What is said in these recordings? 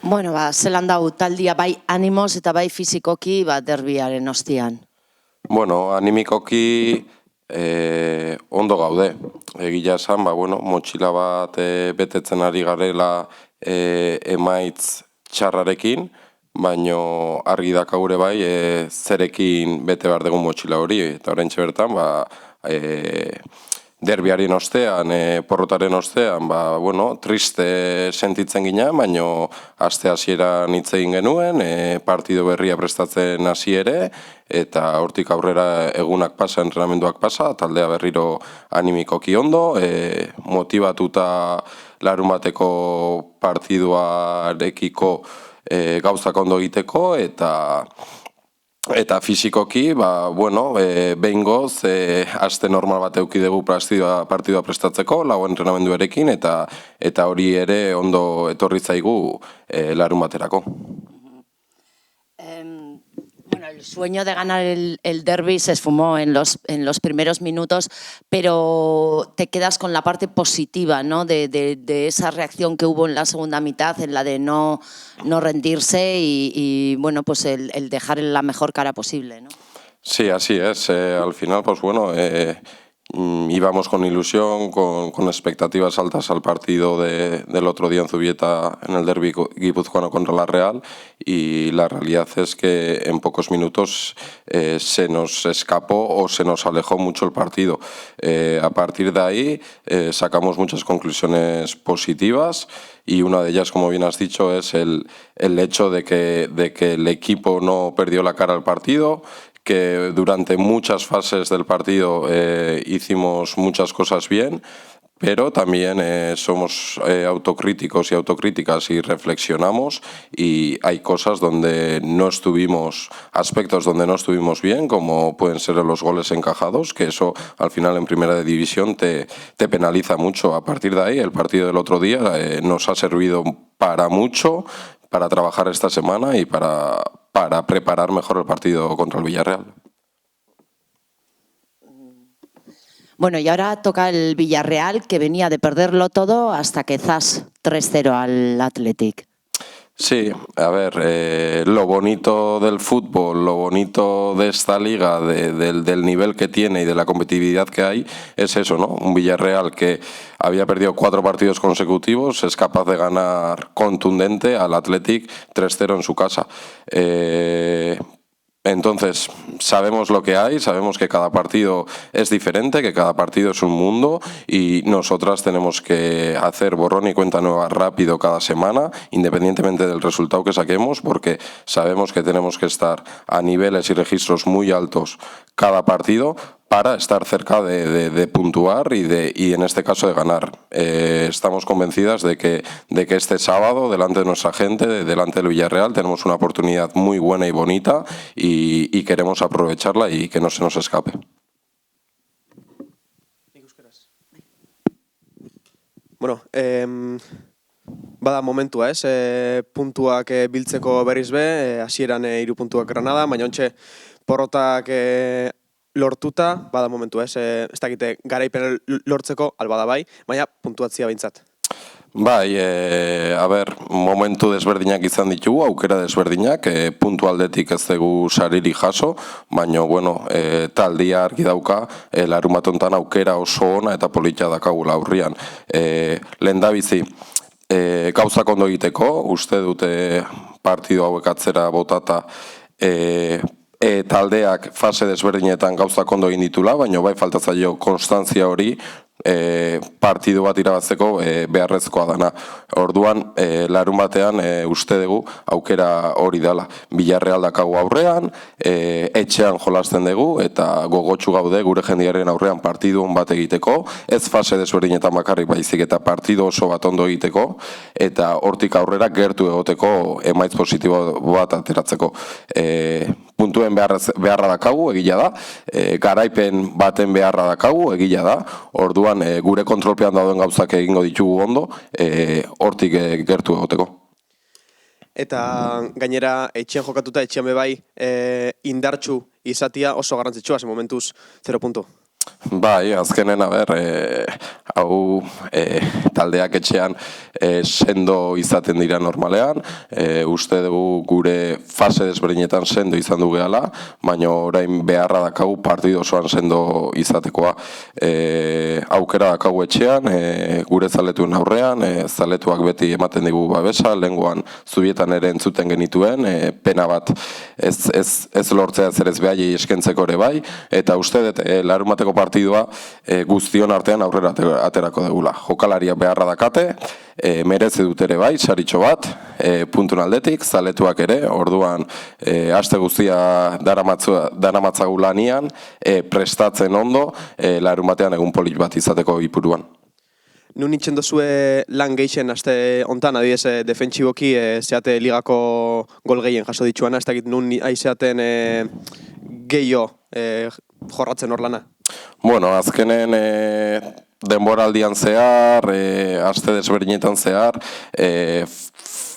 Bueno, zelan dau taldia bai animoz eta bai fizikoki derbiaren ostian. Bueno, animikoki ondo gaude. Egia esan, motxila bat betetzen ari garela emaitz txarrarekin, baino argi dakaure bai zerekin bete behar dugu motxila hori. Eta oraintxe bertan, derbiaren ostean, porrotaren ostean, triste sentitzen gina, baino aste hasieran hitz egin genuen, partido berria prestatzen hasi ere, eta hortik aurrera egunak pasa, entrenamenduak pasa, taldea berriro animikoki ondo, motibatuta larunbateko partiduarekiko gauzak ondo egiteko, eta fizikoki, behingoz, aste normal bat eduki dugu partidua prestatzeko, lau entrenamenduarekin, eta hori ere ondo etorri zaigu larunbaterako. Bueno, el sueño de ganar el derbi se esfumó en los primeros minutos, pero te quedas con la parte positiva, ¿no? de esa reacción que hubo en la segunda mitad, en la de no rendirse y bueno, pues el dejar la mejor cara posible, ¿no? Sí, así es. Al final, íbamos con ilusión, con expectativas altas al partido del otro día en Zubieta, en el derbi guipuzcoano contra la Real, y la realidad es que en pocos minutos se nos escapó o se nos alejó mucho el partido. A partir de ahí sacamos muchas conclusiones positivas, y una de ellas, como bien has dicho, es el hecho de que el equipo no perdió la cara al partido, que durante muchas fases del partido hicimos muchas cosas bien, pero también somos autocríticos y autocríticas y reflexionamos, y hay cosas donde no estuvimos, aspectos donde no estuvimos bien, como pueden ser los goles encajados, que eso al final en primera división te penaliza mucho. A partir de ahí, el partido del otro día nos ha servido para mucho, para trabajar esta semana y para preparar mejor el partido contra el Villarreal. Bueno, y ahora toca el Villarreal, que venía de perderlo todo hasta que zas 3-0 al Athletic. Sí, a ver, lo bonito del fútbol, lo bonito de esta liga, del nivel que tiene y de la competitividad que hay, es eso, ¿no? Un Villarreal que había perdido 4 partidos consecutivos, es capaz de ganar contundente al Athletic 3-0 en su casa. Entonces, sabemos lo que hay, sabemos que cada partido es diferente, que cada partido es un mundo, y nosotras tenemos que hacer borrón y cuenta nueva rápido cada semana, independientemente del resultado que saquemos, porque sabemos que tenemos que estar a niveles y registros muy altos cada partido para estar cerca de puntuar y en este caso de ganar. Estamos convencidas de que este sábado, delante de nuestra gente, delante del Villarreal, tenemos una oportunidad muy buena y bonita, y queremos aprovecharla y que no se nos escape. Bueno, bada momentua, puntuak biltzeko berriz be, hasieran 3 puntuak Granada, baina ontxe porrotak lortuta, bada momentua, ez dakite garaipen lortzeko, albada bai, baina puntuatzia behintzat. Bai, a ber, momentu desberdinak izan ditugu, aukera desberdinak, puntu aldetik ez dugu sariri jaso, baina, taldia argi dauka, larunbatontan aukera oso ona eta polita dakagula aurrian. Lehendabizi, gauzak ondo egiteko, uste dute partidu hauek atzera botata, taldeak fase desberdinetan gauzak ondo egin ditula, baina bai faltatzaio konstantzia hori partidu bat irabazteko beharrezkoa dana. Orduan, larun batean uste dugu aukera hori dela. Villarreal dakagu aurrean, etxean jolasten dugu, eta gogotsu gaude gure jendearen aurrean partidu on bat egiteko, ez fase desberdinetan bakarrik baizik, eta partidu oso bat ondo egiteko, eta hortik aurrera gertu egoteko emaitz positibo bat ateratzeko. Puntuen beharra dakagu, egila da, garaipen baten beharra dakagu, egila da, orduan gure kontrolpean dauden gauzak egingo ditugu ondo, hortik gertu egoteko. Eta gainera, etxean jokatuta, etxean bebai indartsu izatia oso garrantzitsua, momentuz 0 puntu. Bai, azkenen, hau taldeak etxean sendo izaten dira normalean, uste dugu gure fase desberdinetan sendo izan du gehala, baina orain beharra dakagu partido osoan sendo izatekoa. Aukera dakagu etxean, gure zaletuen aurrean, zaletuak beti ematen digu babesa, lehengoan Zubietan ere entzuten genituen, pena bat ez lortzea zer ez behai eskentzeko ere bai, eta uste dut larumateko partidua guztion artean aurrera aterako degula. Jokalaria beharra dakate, merezi dut ere bai, saritxo bat, puntun aldetik, zaletuak ere, orduan aste guztia daramatzagu lanian, prestatzen ondo, larumatean egun polit bat izateko ipuruan. Nun nintzen dozue lan geixen aste hontan, adibidez defentsiboki zeate ligako gol gehien jaso dituana, ez dakit nun aizeaten gehiago jorratzen hor lana? Bueno, azkenen denboraldian zehar, aste desberdinetan zehar,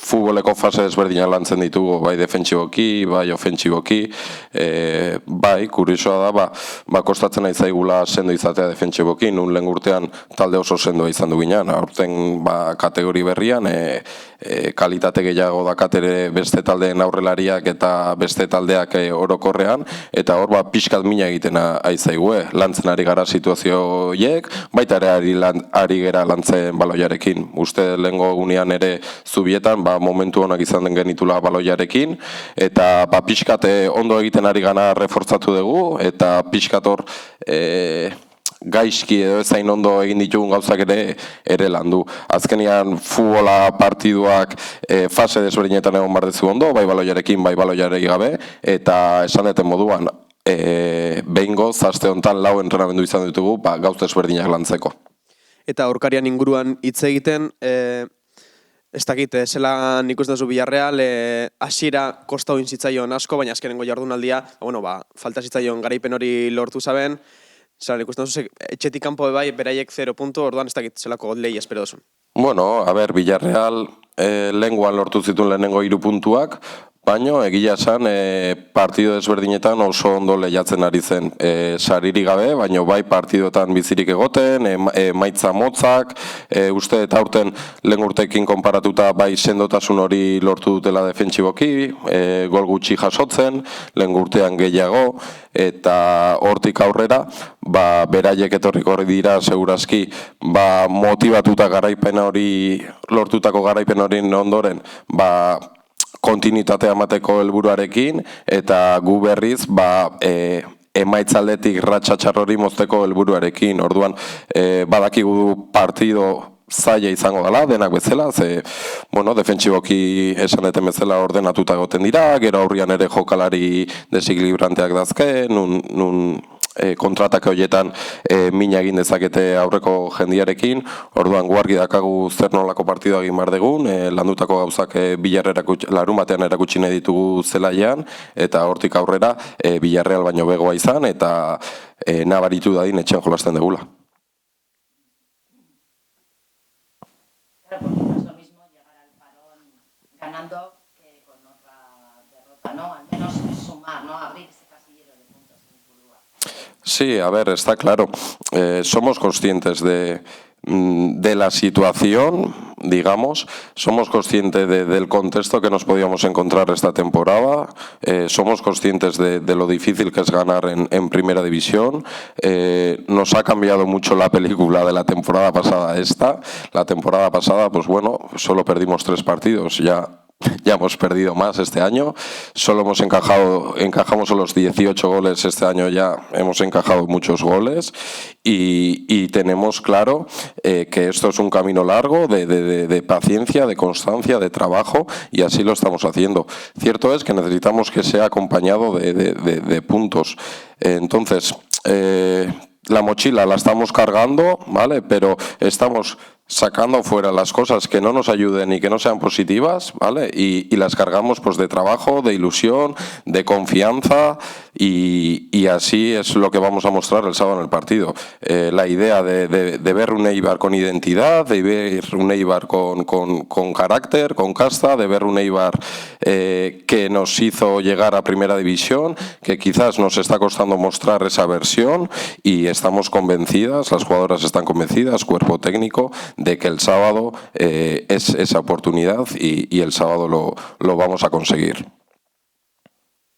futboleko fase desberdinak lantzen ditugu, bai defentsiboki, bai ofentsiboki, bai, kuriosoa da, kostatzen nahi zaigula sendo izatea defentsiboki, nun lehen urtean talde oso sendoa izan du ginen, aurten kategori berrian, kalitate gehiago dakatere beste taldeen aurrelariak eta beste taldeak orokorrean, eta hor pixkat mina egiten aizaigue, lantzen ari gara situazio horiek, baita ere ari gera lantzen baloiarekin. Uste lehengo gunean ere Zubietan, momentu honak izan den genitula baloiarekin, eta pixkat ondo egiten ari gana refortzatu dugu, eta pixkat hor gaizki edo ezain ondo egin ditugun gauzak ere landu. Azkenean futbola partiduak fase desberdinetan egon bardezu ondo, bai baloiarekin, bai baloiarei gabe, eta esan deten moduan, behingoz, aste honetan lau entrenamendu izan ditugu, gauz desberdinak lantzeko. Eta aurkarian inguruan hitz egiten, ez dakit, zela nik uste duzu Villarreal, hasiera kostau inzitzaion asko, baina azkenengo jardunaldia, falta zitzaion garaipen hori lortu zaben, zela nik uste duzu etxetik kanpo bai, beraiek 0 puntu, orduan ez dakit zelako lehi espero duzun. Bueno, Villarreal lehengoan lortu zituen lehenengo 3 puntuak, baina egia esan partido desberdinetan oso ondo lehiatzen ari zen. Sariri gabe, baina bai partidoetan bizirik egoten, emaitza motzak, uste eta aurten lehen urtekin konparatuta bai sendotasun hori lortu dutela defentsiboki, gol gutxi jasotzen, lehen urtean gehiago, eta hortik aurrera, beraiek etorriko hori dira, segurazki, motivatuta garaipen hori, lortutako garaipen hori ondoren, kontinuitatea emateko helburuarekin eta gu berriz emaitzaldetik ratxatxar hori mozteko helburuarekin. Orduan badakigu partido zaila izango dela, denak bezala, defentsiboki esan deten bezala ordenatuta goten dira, gero aurrian ere jokalari desequilibranteak dazke, nun kontratake horietan mina egin dezakete aurreko jendiarekin, orduan guargi dakagu zer nolako partidua egin behar dugun, landutako gauzak larumatean erakutsi nahi ditugu zelaian, eta hortik aurrera Villarreal baino begoa izan, eta nabaritu dadin etxean jolasten dugula. Porque no es lo mismo llegar al parón ganando que con otra derrota, ¿no? Al menos sumar, ¿no? Abrir ese casillero de puntos en Ipurúa. Sí, está claro. Somos conscientes de la situación, digamos, somos conscientes del contexto que nos podíamos encontrar esta temporada, somos conscientes de lo difícil que es ganar en primera división. Nos ha cambiado mucho la película de la temporada pasada a esta. La temporada pasada, pues bueno, solo perdimos 3 partidos, ya hemos perdido más este año, solo encajamos los 18 goles este año, ya hemos encajado muchos goles y tenemos claro que esto es un camino largo de paciencia, de constancia, de trabajo, y así lo estamos haciendo. Cierto es que necesitamos que sea acompañado de puntos. Entonces, la mochila la estamos cargando, ¿vale? Pero estamos sacando fuera las cosas que no nos ayuden y que no sean positivas, ¿vale? Y las cargamos pues de trabajo, de ilusión, de confianza, y así es lo que vamos a mostrar el sábado en el partido. La idea de ver un Eibar con identidad, de ver un Eibar con carácter, con casta, de ver un Eibar que nos hizo llegar a Primera División, que quizás nos está costando mostrar esa versión, y estamos convencidas, las jugadoras están convencidas, cuerpo técnico, de que el sábado es esa oportunidad y el sábado lo vamos a conseguir.